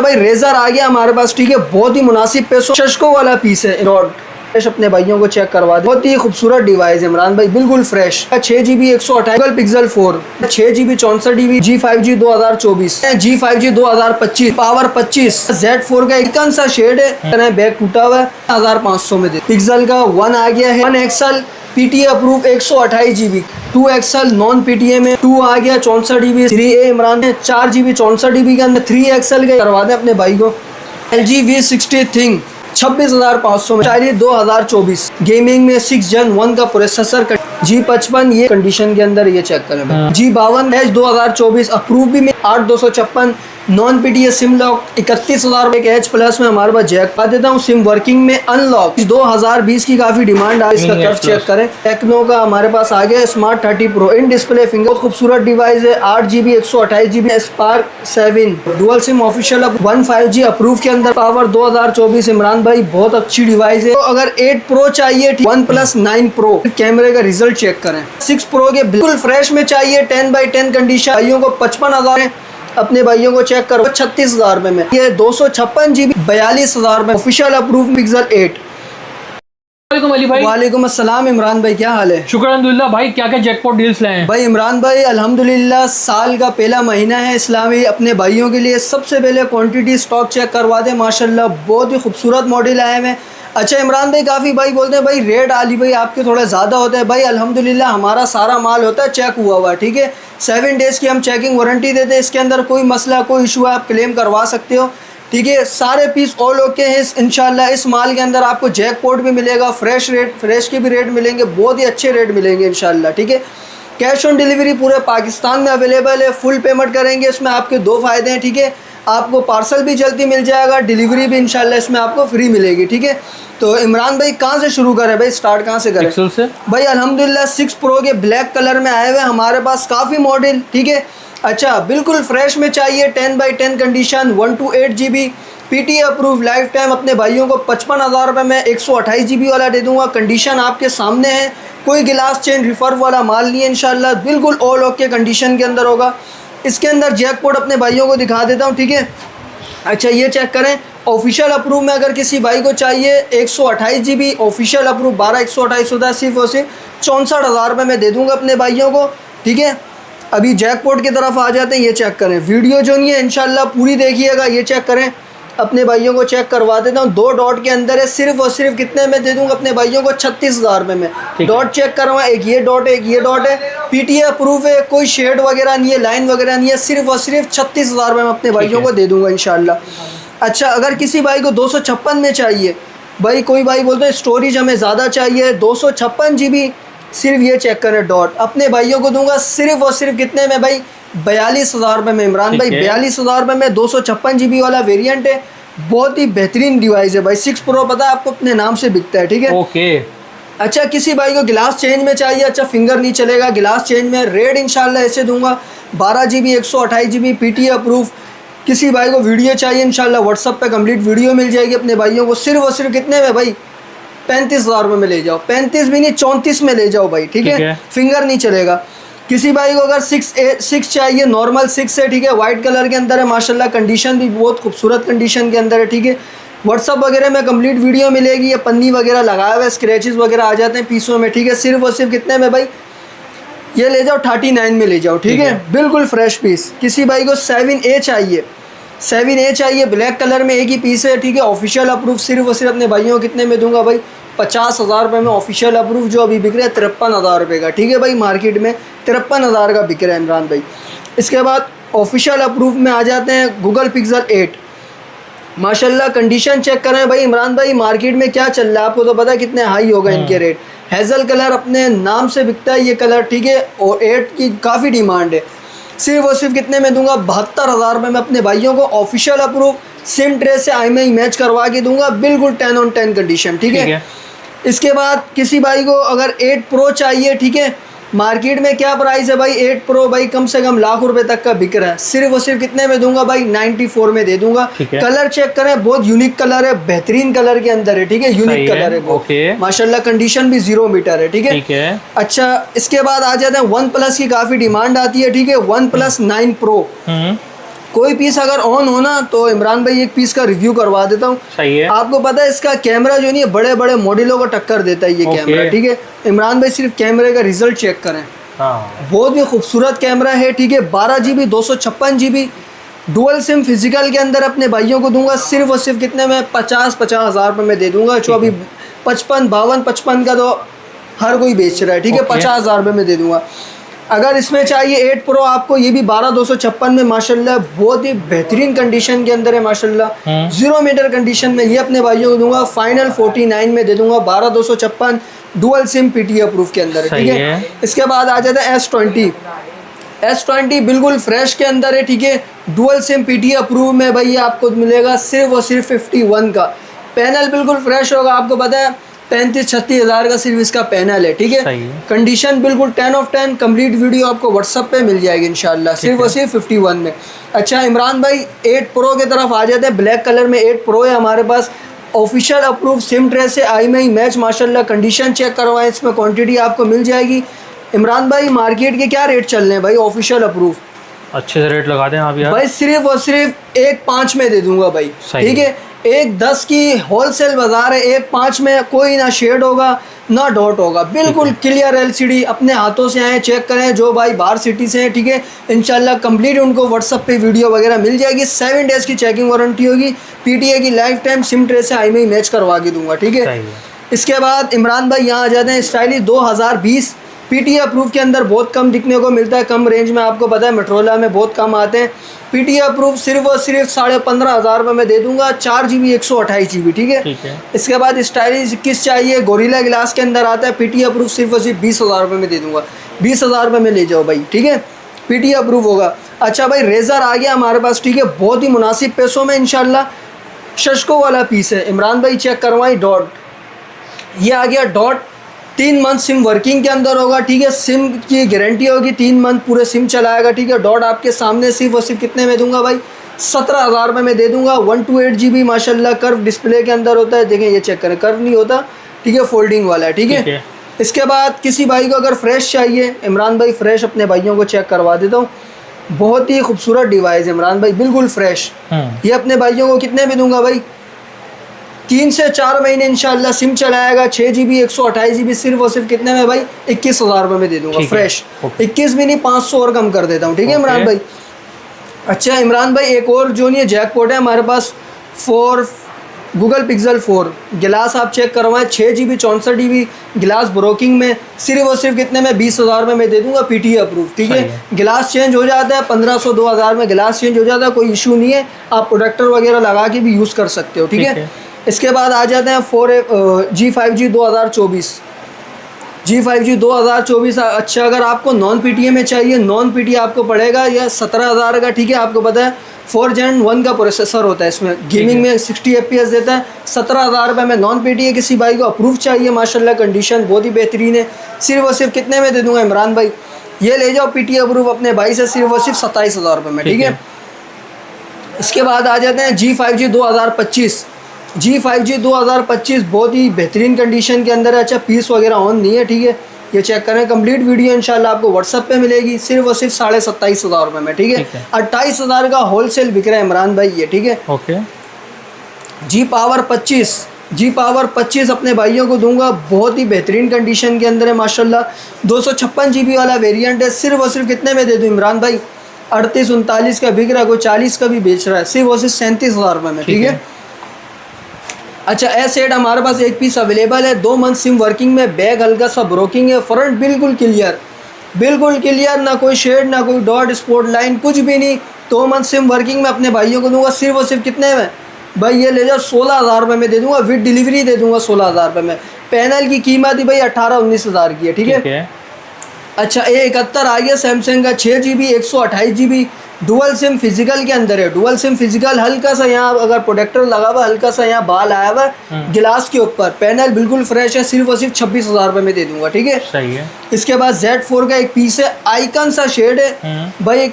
भाई रेजर आ गया हमारे पास, ठीक है, बहुत ही मुनासिब पैसों शशको वाला पीस है। फ्रेश अपने भाइयों को चेक करवा दे, बहुत ही खूबसूरत डिवाइस है इमरान भाई, बिल्कुल fresh. 6GB 128 pixel 4, 6GB 64GB G5G 2024, G5G 2025, power 25, Z4 का एक सा शेड है, बैक टूटा हुआ है, 1500 में दे। पिक्सल का 1 आ गया है, 1XL PTA approve 128GB, 2XL non PTA में 2 आ गया 64GB, 3A इमरान है 4GB 64GB के अंदर 3XL के करवा दे अपने भाई को। LG V60 थिंग 26,500 में, चाइनीज 2024, गेमिंग में 6 Gen 1 का प्रोसेसर, G55 ये कंडीशन के अंदर, ये चेक करें भाई। G52 2024 अप्रूव भी में 8256, नॉन PTA सिम लॉक 31,000 रुपए के H+ में हमारे पास जैक पा देता हूँ, सिम वर्किंग में अनलॉक 2020 की काफी डिमांड है, इसका कर्व चेक करें। टेक्नो का हमारे पास आ गया smart 30 pro in display finger, खूबसूरत डिवाइस है, 8GB 128GB spark 7 dual SIM official 15G approve के अंदर, पावर 2024 इमरान भाई, बहुत अच्छी डिवाइस है। तो अगर 8 प्रो चाहिए, OnePlus 9 प्रो कैमरे का रिजल्ट चेक करें। 6 प्रो के बिल्कुल फ्रेश में चाहिए, 10x10 कंडीशन, भाइयों को 55,000 है, अपने भाइयों को चेक करो 36,000 रुपए में। ये 256GB 42,000 रुपए, ऑफिशियल अप्रूव पिक्सल 8। अली भाई। वालेकुम अस्सलाम इमरान भाई, क्या हाल है? शुक्र अल्हम्दुलिल्लाह भाई, क्या क्या जैकपॉट डील्स लाए हैं? भाई इमरान भाई अल्हम्दुलिल्लाह, साल का पहला महीना है इस्लामी, अपने भाइयों के लिए सबसे पहले क्वांटिटी स्टॉक चेक करवा दे, माशाल्लाह बहुत ही खूबसूरत मॉडल आए हैं। अच्छा इमरान भाई, काफ़ी भाई बोलते हैं भाई रेट आली भाई आपके थोड़े ज़्यादा होते हैं। भाई अल्हम्दुलिल्लाह हमारा सारा माल होता है चेक हुआ हुआ, ठीक है, 7 डेज़ की हम चेकिंग वारंटी देते हैं, इसके अंदर कोई मसला कोई इशू है आप क्लेम करवा सकते हो, ठीक है। सारे पीस ऑल ओके हैं इंशाल्लाह। इस माल के अंदर आपको जैकपॉट भी मिलेगा, फ्रेश के भी रेट मिलेंगे, बहुत ही अच्छे रेट मिलेंगे इंशाल्लाह, ठीक है। कैश ऑन डिलीवरी पूरे पाकिस्तान में अवेलेबल है, फुल पेमेंट करेंगे, इसमें आपके 2 फ़ायदे हैं, ठीक है, आपको पार्सल भी जल्दी मिल जाएगा, डिलीवरी भी इंशाल्लाह इसमें आपको फ्री मिलेगी, ठीक है। तो इमरान भाई कहाँ से शुरू करें भाई, स्टार्ट कहाँ से करें? से भाई अल्हम्दुलिल्लाह 6 प्रो के ब्लैक कलर में आए हुए हमारे पास काफ़ी मॉडल, ठीक है। अच्छा बिल्कुल फ्रेश में चाहिए, 10x10 condition, 1 to 8GB PTA approve, life time, अपने भाइयों को 55,000 रुपये में 128GB वाला दे दूंगा, कंडीशन आपके सामने है, कोई गिलास चेंज रिफर्व वाला माल नहीं है इंशाल्लाह, बिल्कुल ऑल ओके कंडीशन के अंदर होगा। इसके अंदर जैकपॉट अपने भाइयों को दिखा देता हूँ, ठीक है। अच्छा ये चेक करें, ऑफिशियल अप्रूव में अगर किसी भाई को चाहिए 128GB ऑफिशियल अप्रूव, 12 128 होता है, सिर्फ और सिर्फ 64,000 रुपये में दे दूंगा अपने भाइयों को, ठीक है। अभी जैकपॉट की तरफ आ जाते हैं, ये चेक करें, वीडियो जो नहीं है इंशाल्लाह पूरी देखिएगा, ये चेक करें, अपने भाइयों को चेक करवा देता हूँ। 2 डॉट के अंदर है, सिर्फ और सिर्फ कितने में दे दूंगा अपने भाइयों को, 36,000 रुपये में। डॉट चेक करवा, एक ये डॉट है, एक ये डॉट है, PTA अप्रूव है, कोई शेड वगैरह नहीं है, लाइन वगैरह नहीं है, सिर्फ और सिर्फ 36,000 रुपये में अपने भाइयों को दे दूंगा इंशाल्लाह। अच्छा अगर किसी भाई को 256 में चाहिए, भाई कोई भाई बोलते हैं स्टोरेज हमें ज़्यादा चाहिए, 256GB, सिर्फ ये चेक करें डॉट, अपने भाइयों को दूंगा सिर्फ और सिर्फ कितने में भाई, 42,000 रुपये में इमरान भाई, 42,000 रुपये में 256GB वाला वेरिएंट है, बहुत ही बेहतरीन डिवाइस है भाई। 6 प्रो पता है आपको अपने नाम से बिकता है, ठीक है। ओके। अच्छा किसी भाई को गिलास चेंज में चाहिए, अच्छा फिंगर नहीं चलेगा, गिलास चेंज में रेट इंशाल्लाह ऐसे दूंगा, 12GB 128GB PTA अप्रूव। किसी भाई को वीडियो चाहिए इंशाल्लाह व्हाट्सअप पे कंप्लीट वीडियो मिल जाएगी अपने भाइयों को, सिर्फ और सिर्फ कितने में भाई, 35,000 रुपये में ले जाओ, 35 भी नहीं 34 में ले जाओ भाई, ठीक है, फिंगर नहीं चलेगा। किसी भाई को अगर 6 चाहिए, नॉर्मल 6 है, ठीक है, वाइट कलर के अंदर है माशाल्लाह, कंडीशन भी बहुत खूबसूरत कंडीशन के अंदर है, ठीक है। व्हाट्सअप वगैरह में कंप्लीट वीडियो मिलेगी, ये पन्नी वगैरह लगाया हुआ है, स्क्रैचेस वगैरह आ जाते हैं पीसों में, ठीक है, सिर्फ और सिर्फ कितने में भाई, ये ले जाओ 39 में ले जाओ, ठीक है, बिल्कुल फ्रेश पीस। किसी भाई को 7A चाहिए, 7A चाहिए, ब्लैक कलर में एक ही पीस है, ठीक है, ऑफिशियल अप्रूव, सिर्फ और सिर्फ अपने भाइयों को कितने में दूंगा भाई, 50,000 रुपये में ऑफिशियल अप्रूव, जो अभी बिक रहा है 53,000 रुपये का, ठीक है भाई, मार्केट में 53,000 का बिक रहा है इमरान भाई। इसके बाद ऑफिशियल अप्रूव में आ जाते हैं गूगल पिक्सल 8, माशाल्लाह कंडीशन चेक करें भाई इमरान भाई, मार्केट में क्या चल रहा है आपको तो पता है कितने हाई होगा इनके रेट। हेज़ल कलर अपने नाम से बिकता है ये कलर, ठीक है, और 8 की काफ़ी डिमांड है, सिर्फ और सिर्फ कितने में दूंगा, 72,000 रुपये में अपने भाइयों को ऑफिशियल अप्रूव, सिम ट्रे से IMEI मैच करवा के दूंगा, बिल्कुल 10 on 10 कंडीशन, ठीक है। इसके बाद किसी भाई को अगर 8 प्रो चाहिए, ठीक है, मार्केट में क्या प्राइस है भाई, 8 प्रो भाई कम से कम लाख रुपए तक का बिक रहा है, सिर्फ और सिर्फ कितने में दूंगा भाई, 94 में दे दूंगा। कलर चेक करें, बहुत यूनिक कलर है, बेहतरीन कलर के अंदर है, ठीक है, यूनिक कलर है वो, माशाल्लाह कंडीशन भी 0 मीटर है, ठीक है। अच्छा इसके बाद आ जाते हैं OnePlus की काफ़ी डिमांड आती है, ठीक है, OnePlus 9 Pro, कोई पीस अगर ऑन हो ना तो इमरान भाई एक पीस का रिव्यू करवा देता हूँ। सही है। आपको पता है इसका कैमरा जो नहीं है बड़े बड़े मॉडलों को टक्कर देता है ये कैमरा, ठीक है। इमरान भाई सिर्फ कैमरे का रिजल्ट चेक करें, बहुत ही खूबसूरत कैमरा है, ठीक है। 12 GB 256 GB dual SIM physical के अंदर अपने भाइयों को दूंगा सिर्फ और सिर्फ कितने में 50 हज़ार रुपये में दे दूंगा। जो अभी 55 का तो हर कोई बेच रहा है, ठीक है। 50 हज़ार रुपये में दे दूंगा। अगर इसमें चाहिए 8 Pro आपको, ये भी 12/256 में माशाल्लाह बहुत ही बेहतरीन कंडीशन के अंदर है माशाल्लाह, 0 मीटर कंडीशन में, ये अपने भाइयों को दूंगा फाइनल 49 में दे दूंगा। 12/256 डुअल सिम PTE अप्रूव के अंदर है, ठीक है। इसके बाद आ जाता है S20 बिल्कुल फ्रेश के अंदर है, ठीक है। डुअल सिम PTE अप्रूव में भाई ये आपको मिलेगा सिर्फ और सिर्फ 51 का। पैनल बिल्कुल फ्रेश होगा, आपको पता है 35-36 हज़ार का सिर्फ इसका पैनल है, ठीक है। कंडीशन बिल्कुल 10 of 10। कंप्लीट वीडियो आपको व्हाट्सअप पे मिल जाएगी इंशाल्लाह, सिर्फ और सिर्फ 51 में। अच्छा इमरान भाई 8 Pro की तरफ आ जाते हैं। ब्लैक कलर में 8 Pro है हमारे पास, ऑफिशियल अप्रूव सिम ट्रे से IMEI मैच माशाल्लाह। कंडीशन चेक करवाएं, इसमें क्वान्टिटी आपको मिल जाएगी। इमरान भाई मार्केट के क्या रेट चल रहे हैं भाई ऑफिशियल अप्रूव? अच्छे से रेट लगा दें आप यार। भाई सिर्फ और सिर्फ 1.5 में दे दूंगा भाई, ठीक है। 1.10 की होलसेल बाजार है, 1.5 में कोई ना शेड होगा ना डॉट होगा, बिल्कुल क्लियर LCD। अपने हाथों से आए चेक करें, जो भाई बाहर सिटी से हैं, ठीक है। इंशाल्लाह कंप्लीट उनको व्हाट्सअप पे वीडियो वगैरह मिल जाएगी। 7 डेज़ की चेकिंग वारंटी होगी, PTA की लाइफ टाइम सिम ट्रे से IMEI मैच करवा के दूंगा, ठीक है। इसके बाद इमरान भाई यहाँ आ जाते हैं स्टाइलिश 2020 PTA अप्रूव के अंदर बहुत कम दिखने को मिलता है, कम रेंज में, आपको पता है मेट्रोला में बहुत कम आते हैं। PTA अप्रूव सिर्फ और सिर्फ 15.5 हज़ार रुपये में दे दूंगा, 4 GB 128 GB, ठीक है। इसके बाद स्टाइलिश 21 चाहिए, गोरिल्ला ग्लास के अंदर आता है, PTA अप्रूव सिर्फ और सिर्फ 20 हज़ार रुपये में दे दूंगा। 20 हज़ार रुपये में ले जाओ भाई, ठीक है, PTA अप्रूव होगा। अच्छा भाई रेज़र आ गया हमारे पास, ठीक है, बहुत ही मुनासिब पैसों में इंशाल्लाह। शशको वाला पीस है इमरान भाई, चेक करवाएं। डॉट ये आ गया, डॉट 3 मंथ सिम वर्किंग के अंदर होगा, ठीक है। सिम की गारंटी होगी 3 मंथ पूरे सिम चलाएगा, ठीक है। डॉट आपके सामने सिर्फ और सिर्फ कितने में दूंगा भाई? 17 हज़ार रुपये में दे दूंगा। 128 GB माशाल्लाह कर्व डिस्प्ले के अंदर होता है, देखें ये चेक करें, कर्व नहीं होता, ठीक है, फोल्डिंग वाला है, ठीक है। इसके बाद किसी भाई को अगर फ्रेश चाहिए, इमरान भाई फ्रेश अपने भाइयों को चेक करवा देता हूँ। बहुत ही खूबसूरत डिवाइस है इमरान भाई, बिल्कुल फ्रेश। ये अपने भाइयों को कितने में दूंगा भाई? 3 से 4 महीने इंशाल्लाह सिम चलाएगा। 6 GB 128 GB सिर्फ और सिर्फ कितने में भाई? 21 हज़ार रुपये में दे दूंगा फ्रेश। 21 भी नहीं, 500 और कम कर देता हूँ, ठीक है इमरान भाई। अच्छा इमरान भाई एक और जो नहीं है जैकपॉट है हमारे पास, 4 गूगल पिक्सल 4 गिलास आप चेक करवाएं। 6 GB 64 GB गिलास ब्रोकिंग में सिर्फ और सिर्फ कितने में? 20 हज़ार रुपये में दे दूंगा, PTA अप्रूव, ठीक है। गिलास चेंज हो जाता है 1500-2000 में गिलास चेंज हो जाता है, कोई इशू नहीं है, आप प्रोडक्टर वगैरह लगा के भी यूज़ कर सकते हो, ठीक है। इसके बाद आ जाते हैं G5G 2024 G5G 2024। अच्छा अगर आपको नॉन PTA में चाहिए, नॉन PTA आपको पड़ेगा या 17 हज़ार का, ठीक है। आपको पता है 4 Gen 1 का प्रोसेसर होता है इसमें, गेमिंग में 60 FPS देता है। 17 हज़ार रुपये में नॉन PTA किसी भाई को अप्रूव चाहिए, माशाल्लाह कंडीशन बहुत ही बेहतरीन है, सिर्फ और सिर्फ कितने में दे दूंगा इमरान भाई? ये ले जाओ PTA अप्रूव अपने भाई से सिर्फ और सिर्फ 27 हज़ार रुपये में, ठीक है। इसके बाद आ जाते हैं G5G 2025 G5G 2025 बहुत ही बेहतरीन कंडीशन के अंदर है। अच्छा पीस वगैरह ऑन नहीं है, ठीक है, ये चेक करें। कंप्लीट वीडियो इंशाल्लाह आपको व्हाट्सएप पे मिलेगी, सिर्फ और सिर्फ 27.5 हज़ार रुपये में, ठीक है। 28 हज़ार का होलसेल बिक रहा है इमरान भाई ये, ठीक है। ओके। G Power 25 अपने भाइयों को दूंगा, बहुत ही बेहतरीन कंडीशन के अंदर है माशाल्लाह। 256 GB वाला वेरिएंट है, सिर्फ और सिर्फ कितने में दे दूँ इमरान भाई? 38-39 का बिक रहा है, कोई 40 का भी बेच रहा है, सिर्फ और सिर्फ 37 हज़ार रुपये में, ठीक है। अच्छा S8 हमारे पास एक पीस अवेलेबल है, 2 मंथ सिम वर्किंग में, बैग हल्का सा ब्रोकिंग है, फ्रंट बिल्कुल क्लियर, ना कोई शेड ना कोई डॉट स्पॉट लाइन कुछ भी नहीं। 2 मंथ सिम वर्किंग में अपने भाइयों को दूंगा, सिर्फ और सिर्फ कितने में भाई? ये ले जाओ 16 हज़ार रुपये में दे दूंगा, विद डिलीवरी दे दूंगा 16 हज़ार रुपये में। पैनल की कीमत ही भाई 18-19 हज़ार की है, ठीक है। अच्छा A71 आ गया सैमसंग का, 6 GB 128 GB dual SIM physical के अंदर है। डुअल सिम फिजिकल, हल्का सा यहाँ अगर प्रोटेक्टर लगा हुआ, हल्का सा यहाँ बाल आया हुआ गिलास के ऊपर, पैनल बिल्कुल फ्रेश है, सिर्फ और सिर्फ 26 हज़ार रुपये में दे दूंगा, ठीक है। सही है। इसके बाद Z4 का एक पीस है, आइकन सा शेड है भाई,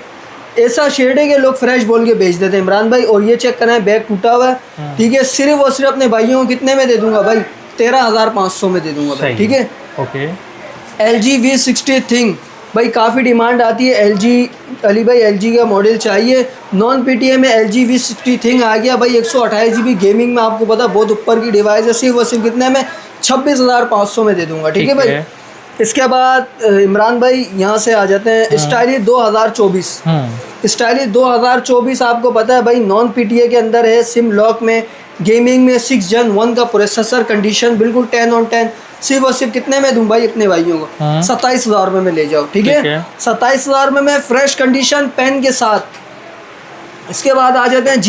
ऐसा शेड है कि लोग फ्रेश बोल के बेच देते हैं इमरान भाई। और ये चेक करें, बैग टूटा हुआ है, ठीक है, सिर्फ और सिर्फ अपने भाइयों को कितने में दे दूंगा भाई? 13,500 में दे दूंगा भाई, ठीक है। ओके। LG V60 थिंग भाई काफ़ी डिमांड आती है अली भाई LG का मॉडल चाहिए। नॉन PTA में LG V60 थिंग आ गया भाई, 128 GB गेमिंग में, आपको पता बहुत ऊपर की डिवाइस है। सिर्फ और सिर्फ कितने में, 26,500 में दे दूंगा, ठीक है भाई। इसके बाद इमरान भाई यहाँ से आ जाते हैं स्टाइलिश 2024। स्टाइलिश 2024 आपको पता है भाई नॉन PTA के अंदर है, सिम लॉक में, गेमिंग में, 6 Gen 1 का प्रोसेसर, कंडीशन बिल्कुल 10 on 10। सिर्फ और सिर्फ कितने में दूं भाई अपने भाइयों को, 27,000 रुपये में ले जाओ, ठीक है। 27,000 में फ्रेश कंडीशन पेन के साथ। इसके बाद आ जाते हैं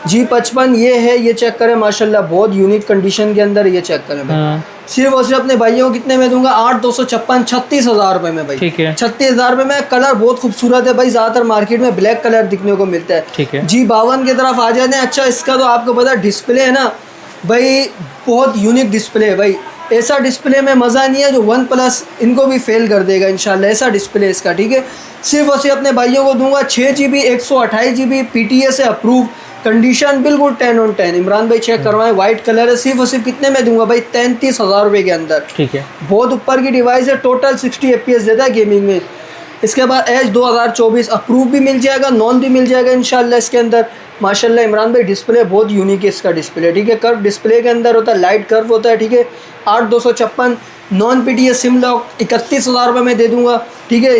G55 ये है, ये चेक करें माशाल्लाह, बहुत यूनिक कंडीशन के अंदर, ये चेक करें भाई। सिर्फ और सिर्फ अपने भाइयों को कितने में दूंगा, 8,256, 36,000 रुपये में भाई, ठीक है। 36,000 रुपये में। कलर बहुत खूबसूरत है भाई, ज़्यादातर मार्केट में ब्लैक कलर दिखने को मिलता है, ठीक है। G52 की तरफ आ जाते हैं। अच्छा, इसका तो आपको पता डिस्प्ले है ना भाई, बहुत यूनिक डिस्प्ले है भाई। ऐसा डिस्प्ले में मज़ा नहीं है जो OnePlus इनको भी फेल कर देगा इंशाल्लाह, ऐसा डिस्प्ले इसका, ठीक है। सिर्फ और सिर्फ अपने भाइयों को दूंगा 6 GB 128 GB PTA से अप्रूव, कंडीशन बिल्कुल 10 on 10। इमरान भाई चेक करवाएं, वाइट कलर है। सिर्फ और सिर्फ कितने में दूंगा भाई, 33,000 रुपये के अंदर, ठीक है। बहुत ऊपर की डिवाइस है, टोटल 60 FPS देता है गेमिंग में। इसके बाद Edge 2024 अप्रूव भी मिल जाएगा, नॉन भी मिल जाएगा इंशाल्लाह इसके अंदर। माशाल्लाह इमरान भाई डिस्प्ले बहुत यूनिक है इसका डिस्प्ले, ठीक है। कर्व डिस्प्ले के अंदर होता है, लाइट कर्व होता है, ठीक है। 8,256 नॉन PTA सिम लॉक 31,000 रुपये में दे दूंगा, ठीक है।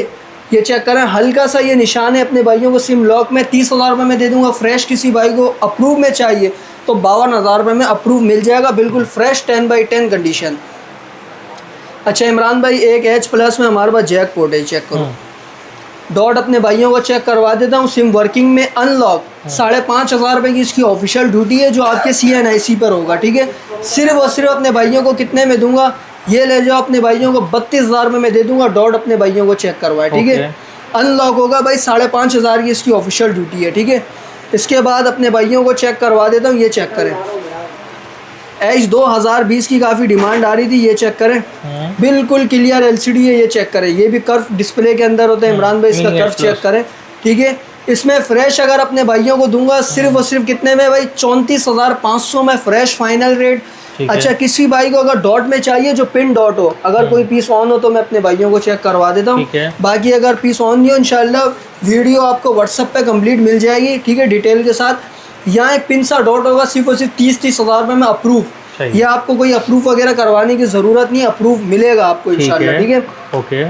ये चेक करें, हल्का सा ये निशान है अपने भाइयों को सिम लॉक में, 30,000 रुपये में दे दूंगा। फ्रेश किसी भाई को अप्रूव में चाहिए तो 52,000 रुपये में अप्रूव मिल जाएगा, बिल्कुल फ्रेश 10/10 कंडीशन। अच्छा इमरान भाई, एक H+ में हमारे पास जैक पोर्ट है, चेक करो। डॉट अपने भाइयों को चेक करवा देता हूँ, सिम वर्किंग में, अनलॉक। 5,500 रुपये की इसकी ऑफिशियल ड्यूटी है जो आपके CNIC पर होगा, ठीक है। सिर्फ और सिर्फ अपने भाइयों को कितने में दूंगा, ये ले जाओ अपने भाइयों को 32,000 रुपये में दे दूंगा। डॉट अपने भाइयों को चेक करवाए, ठीक है। अनलॉक होगा भाई, 5,500 की इसकी ऑफिशियल ड्यूटी है, ठीक है। इसके बाद अपने भाइयों को चेक करवा देता हूँ, ये चेक करें। Edge 2020 की काफ़ी डिमांड आ रही थी, ये चेक करें, बिल्कुल क्लियर LCD है, ये चेक करें। ये भी कर्व डिस्प्ले के अंदर होता है इमरान भाई, इसका कर्व चेक करें, ठीक है। इसमें फ्रेश अगर अपने भाइयों को दूंगा सिर्फ और सिर्फ कितने में भाई, 34,500 में फ्रेश फाइनल रेट। अच्छा, किसी भाई को अगर डॉट में चाहिए जो पिन डॉट हो, अगर कोई पीस ऑन हो तो मैं अपने भाइयों को चेक करवा देता हूँ। बाकी अगर पीस ऑन नहीं हो, इंशाल्लाह वीडियो आपको WhatsApp पे कंप्लीट मिल जाएगी, ठीक है, डिटेल के साथ। यहाँ एक पिन सा डॉट होगा, सिर्फ और सिर्फ 30,000 रुपये में अप्रूव। ये आपको कोई अप्रूव वगैरह करवाने की ज़रूरत नहीं, अप्रूव मिलेगा आपको इंशाल्लाह, ठीक है। ओके।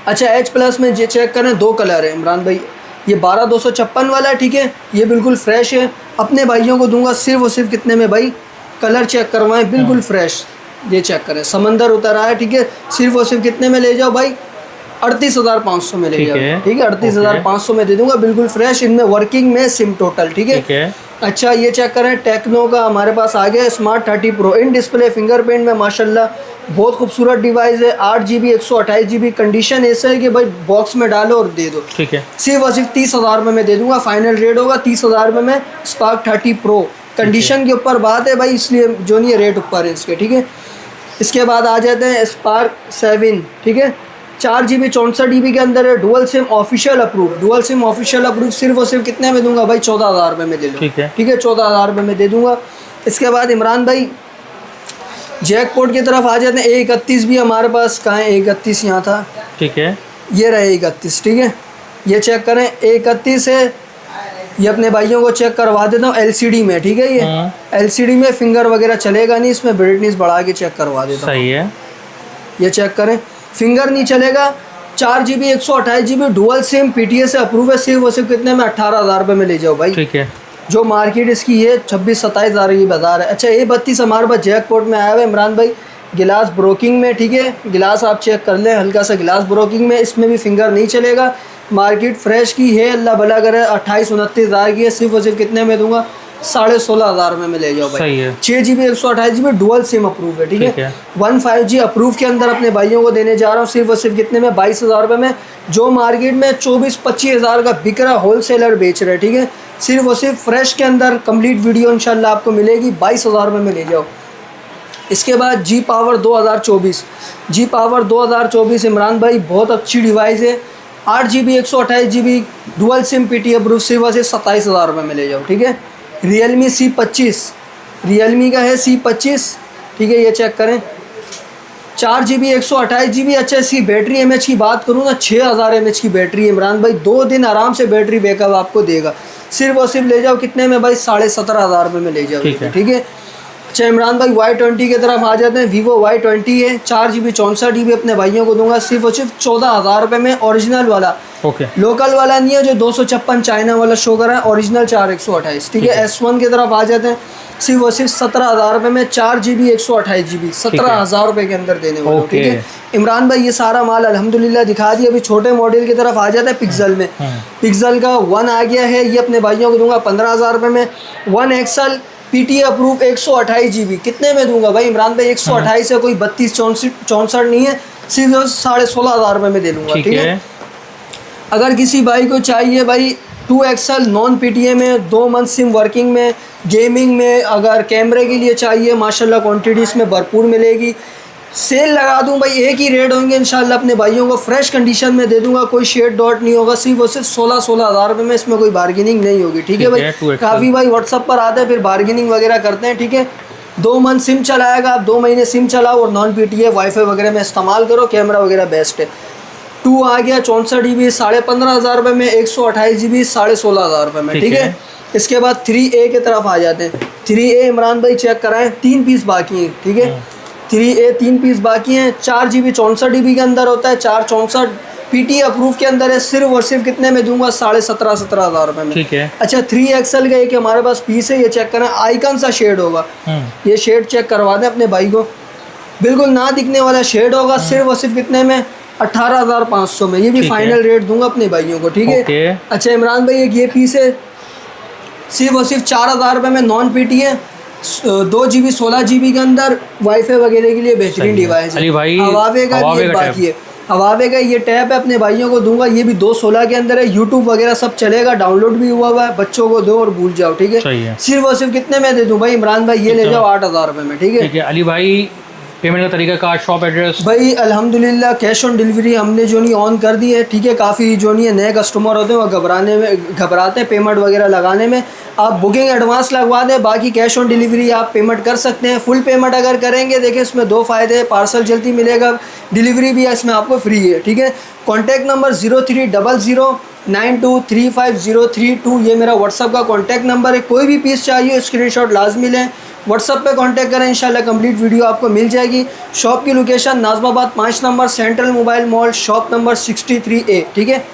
अच्छा, H+ में ये चेक करें, 2 कलर है इमरान भाई, ये 12,256 वाला है, ठीक है। ये बिल्कुल फ्रेश है, अपने भाइयों को दूंगा सिर्फ और सिर्फ कितने में भाई, कलर चेक करवाएं, बिल्कुल फ्रेश, ये चेक करें, समंदर उतर आया, ठीक है। सिर्फ और सिर्फ कितने में ले जाओ भाई, 38,500 में ले जाओ, ठीक है। 38,500 में दे दूंगा, बिल्कुल फ्रेश। इनमें वर्किंग में सिम टोटल, ठीक है। अच्छा, ये चेक करें, टेक्नो का हमारे पास आ गया smart 30 Pro in display fingerprint में, माशाल्लाह बहुत खूबसूरत डिवाइस है। 8 GB 128 GB, कंडीशन ऐसा है कि भाई बॉक्स में डालो और दे दो, ठीक है। सिर्फ और सिर्फ 30,000 रुपये में दे दूंगा, फाइनल रेट होगा 30,000 रुपये में। स्पार्क 30 Pro कंडीशन के ऊपर बात है भाई, इसलिए जो नहीं है रेट ऊपर है इसके, ठीक है। इसके बाद आ जाते हैं स्पार्क 7, ठीक है। 4 GB 64 GB के अंदर है, डुअल सिम ऑफिशियल अप्रूव। सिर्फ और सिर्फ कितने में दूंगा भाई, 14,000 रुपये में दे लो, ठीक है। 14,000 रुपये में दे दूंगा। इसके बाद इमरान भाई जैकपॉट की तरफ आ जाते हैं। A31 भी हमारे पास, कहाँ है A31, यहाँ था, ठीक है। ये रहे A31, ठीक है। ये चेक करें, A31 है, ये अपने भाइयों को चेक करवा देता हूँ LCD में, ठीक है। ये LCD में फिंगर वगैरह चलेगा नहीं, इसमें ब्राइटनेस बढ़ा के चेक करवा देता हूँ, सही है। ये चेक करें, फिंगर नहीं चलेगा। 4 GB 128 GB dual SIM, PTA से अप्रूव है। सिर्फ और सिर्फ कितने में, 18,000 रुपये में ले जाओ भाई, ठीक है। जो मार्केट इसकी है 26-27 की बाजार है। अच्छा, A32 हमारे पास जैकपॉट में आया हुआ है इमरान भाई, गिलास ब्रोकिंग में, ठीक है। गिलास आप चेक कर लें, हल्का सा गिलास ब्रोकिंग में, इसमें भी फिंगर नहीं चलेगा। मार्केट फ्रेश की है, अल्लाह भला करे, 28-29,000 की है। सिर्फ और सिर्फ कितने में दूंगा, 16,500 रुपये में ले जाओ भाई, 6 GB 128 GB dual SIM approve है, ठीक है। 15G अप्रूव के अंदर अपने भाइयों को देने जा रहा हूँ, सिर्फ और सिर्फ कितने में, 22,000 रुपये में। जो मार्केट में 24-25,000 का बिक रहा, होलसेलर बेच रहे, ठीक है। सिर्फ और सिर्फ फ्रेश के अंदर कंप्लीट वीडियो इंशाल्लाह आपको मिलेगी, 22,000 रुपये में ले जाओ। इसके बाद G Power 2024 इमरान भाई बहुत अच्छी डिवाइस है। 8 GB 128 GB dual SIM PTA approve, सिर्फ और सिर्फ 27,000 रुपये में ले जाओ, ठीक है। Realme C25, Realme का है C25, ठीक है। ये चेक करें, 4 GB 128 GB। अच्छा, इसकी बैटरी एमएच की बात करूँ ना, 6000 mAh की बैटरी है इमरान भाई, 2 दिन आराम से बैटरी बैकअप आपको देगा। सिर्फ और सिर्फ ले जाओ कितने में भाई, 17,500 रुपये में ले जाओ। ठीक है। अच्छा इमरान भाई, Y20 की तरफ आ जाते हैं। Vivo Y20 है, 4 GB 64 GB अपने भाइयों को दूंगा सिर्फ और सिर्फ 14,000 रुपये में, ओरिजिनल वाला। ओके। लोकल वाला नहीं है जो 256 चाइना वाला शो कर रहा है, ओरिजिनल 4128। ठीक है। S1 की तरफ आ जाते हैं, सिर्फ और सिर्फ 17,000 रुपये में, 4 GB 128 GB, 17,000 रुपये के अंदर देने वाले। ठीक है इमरान भाई, ये सारा माल अल्हम्दुलिल्लाह दिखा दिया। अभी छोटे मॉडल की तरफ आ जाता है पिक्सल में। पिक्सल का 1 आ गया है, ये अपने भाइयों को दूंगा 15,000 रुपये में। 1 XL PTA अप्रूव 128 GB कितने में दूंगा भाई इमरान भाई, 128 है, कोई 32 64 नहीं है, सिर्फ 16,500 रुपये में दे दूंगा। ठीक है। अगर किसी भाई को चाहिए भाई 2 XL नॉन PTA में, 2 मंथ सिम वर्किंग में, गेमिंग में, अगर कैमरे के लिए चाहिए माशाल्लाह क्वांटिटी इसमें भरपूर मिलेगी। सेल लगा दूं भाई, एक ही रेट होंगे इंशाल्लाह, अपने भाइयों को फ्रेश कंडीशन में दे दूंगा, कोई शेड डॉट नहीं होगा, सिर्फ और सिर्फ 16,000 रुपये में, इसमें कोई बार्गेनिंग नहीं होगी। ठीक है भाई। काफ़ी भाई व्हाट्सअप पर आते हैं फिर बार्गेनिंग वगैरह करते हैं। ठीक है। 2 मंथ सिम चलाएगा आप, 2 महीने सिम चलाओ और नॉन PTA वाईफाई वगैरह में इस्तेमाल करो, कैमरा वगैरह बेस्ट है। 2 आ गया 64 GB 15,500 रुपये में, 128 GB 16,500 रुपये में। ठीक है। इसके बाद 3A की तरफ आ जाते हैं। 3A इमरान भाई चेक कराएं, 3 पीस बाकी हैं। ठीक है। 3A 3 पीस बाकी हैं, 4 GB 64 GB के अंदर होता है, 464 PTA अप्रूव के अंदर है, सिर्फ और सिर्फ कितने में दूंगा, 17,500 रुपये में। ठीक है। अच्छा 3XL का एक हमारे पास पीस है, ये चेक करें, आइकन सा शेड होगा, ये शेड चेक करवा दें अपने भाई को, बिल्कुल ना दिखने वाला शेड होगा, सिर्फ और सिर्फ कितने में, 18,500 में। ये भी फाइनल रेट दूंगा अपने भाइयों को। ठीक है। अच्छा इमरान भाई, एक ये पीस है, सिर्फ और सिर्फ 4,000 रुपये में, नॉन PTA, 2 GB 16 GB के अंदर, वाईफाई वगैरह के लिए बेहतरीन डिवाइस है। हवावे का भी बाकी है, हवावे का ये टैब है, अपने भाइयों को दूंगा, ये भी 216 के अंदर है, यूट्यूब वगैरह सब चलेगा, डाउनलोड भी हुआ है, बच्चों को दो और भूल जाओ। ठीक है। सिर्फ और सिर्फ कितने में दे दूं भाई इमरान भाई, ये ले जाओ 8,000 रुपये में। ठीक है। अली भाई, पेमेंट का तरीका का, शॉप एड्रेस भाई अल्हम्दुलिल्लाह कैश ऑन डिलीवरी हमने जो नहीं ऑन कर दी है। ठीक है। काफ़ी जो नहीं है नए कस्टमर होते हैं वो घबराते हैं पेमेंट वगैरह लगाने में, आप बुकिंग एडवांस लगवा दें, बाकी कैश ऑन डिलीवरी आप पेमेंट कर सकते हैं। फुल पेमेंट अगर करेंगे, देखिए इसमें 2 फ़ायदे हैं, पार्सल जल्दी मिलेगा, डिलीवरी भी इसमें आपको फ्री है। ठीक है। कॉन्टैक्ट नंबर 030092350332, ये मेरा व्हाट्सअप का कॉन्टैक्ट नंबर है। कोई भी पीस चाहिए स्क्रीनशॉट लाजमी लें, व्हाट्सअप पे कांटेक्ट करें, इंशाल्लाह कंप्लीट वीडियो आपको मिल जाएगी। शॉप की location Najmabad 5 number, central mobile mall, shop number 63A। ठीक है।